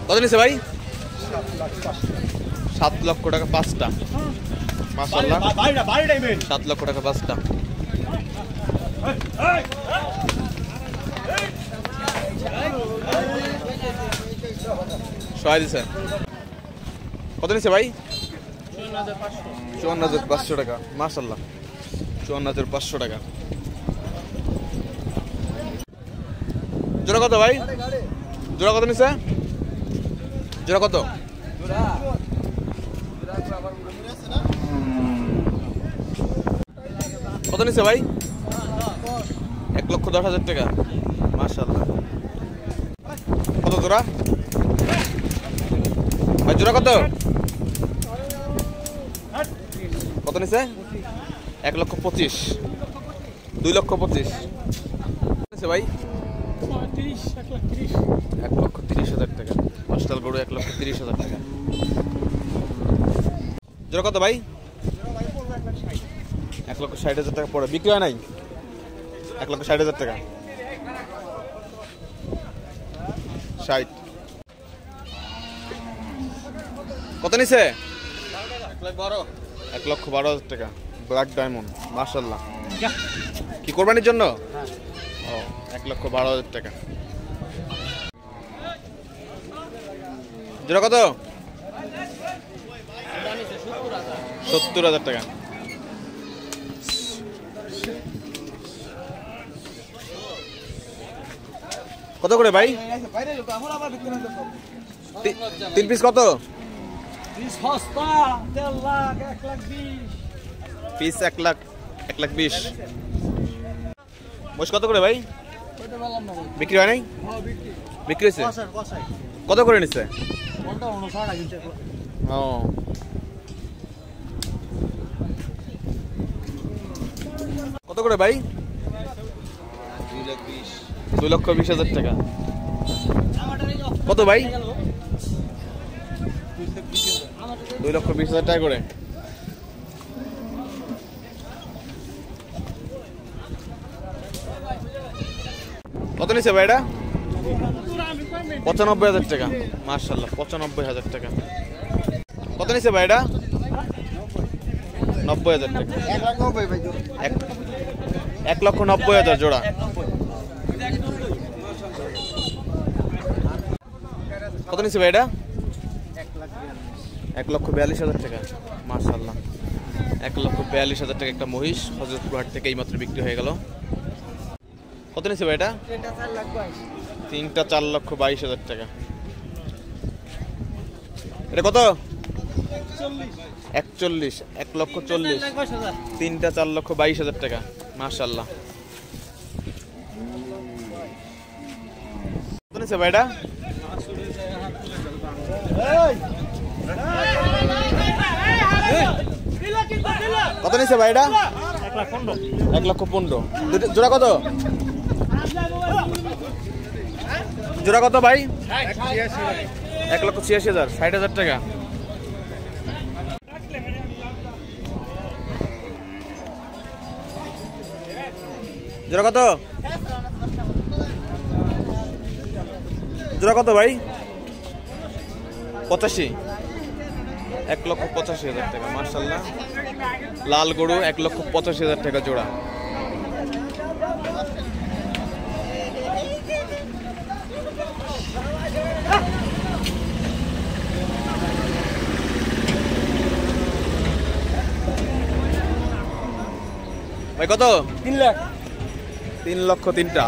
কত নিছে ভাই? 7 লক্ষ টাকা পাঁচটা। মাশাআল্লাহ 7 লক্ষ টাকা পাঁচটা। সবাই দিছে। কত নিছে ভাই? 54,500 টাকা। মাশাআল্লাহ 54,500 টাকা। জোড়া কত ভাই? জোড়া কত নিছে? জোড়া কত? কত নিছে ভাই? 1,10,000 টাকা। মাশাআল্লাহ। কত জোড়া ভাই? জোড়া কত? কত নিছে? 1,25,000। 2,25,000 নিছে ভাই? 1,30,000 টাকা। অস্টাল গরু 1,30,000 টাকা। জোড়া কত ভাই? 1,60,000 টাকা পড়ে। বিক্রি হয় নাই? 1,60,000 টাকা। 60। কত নিছে? 1,12,000 টাকা। Black diamond. মাশাআল্লাহ। কি কোরবানির জন্য? ও 1,12,000 টাকা। জোড়া কত? 70,000 টাকা। কত করে ভাই? 3 পিস কত? পিস 1,20,000। মোষ কত করে ভাই? বিক্রি হয় নাই? বিক্রি হয়েছে? কত করে নিচ্ছে? ও কত করে ভাই? 2,20,000 টাকা। কত ভাই? 2,20,000 টাকা করে। কত নিচ্ছে ভাই এটা? 95,000 টাকা। মাশাআল্লাহ 95,000 টাকা। কত নিচ্ছে ভাই এটা? 90,000 টাকা। 1,90,000 জোড়া। কত নিচ্ছে ভাই এটা? 1,42,000 টাকা। মাশাআল্লাহ 1,42,000 টাকা একটা মহিষ হযরতপুর হাট থেকে এইমাত্র বিক্রি হয়ে গেল। কত নিচ্ছে ভাই এটা? 3টা 4,22,000 টাকা। এটা কত? 41। 1,40,000। 3টা 4,22,000 টাকা। মাশাআল্লাহ। কত নিচ্ছে ভাই এটা? কত নিচ্ছে ভাই এটা? 1,15,000। জোড়া কত? জোড়া কত ভাই? 1,86,000। 60,000 টাকা। জোড়া কত? জোড়া কত ভাই? 85। 1,85,000 টাকা। মাশাআল্লাহ লাল গরু 1,85,000 টাকা জোড়া। ভাই কত? 3 লাখ। 3 লক্ষ 3টা।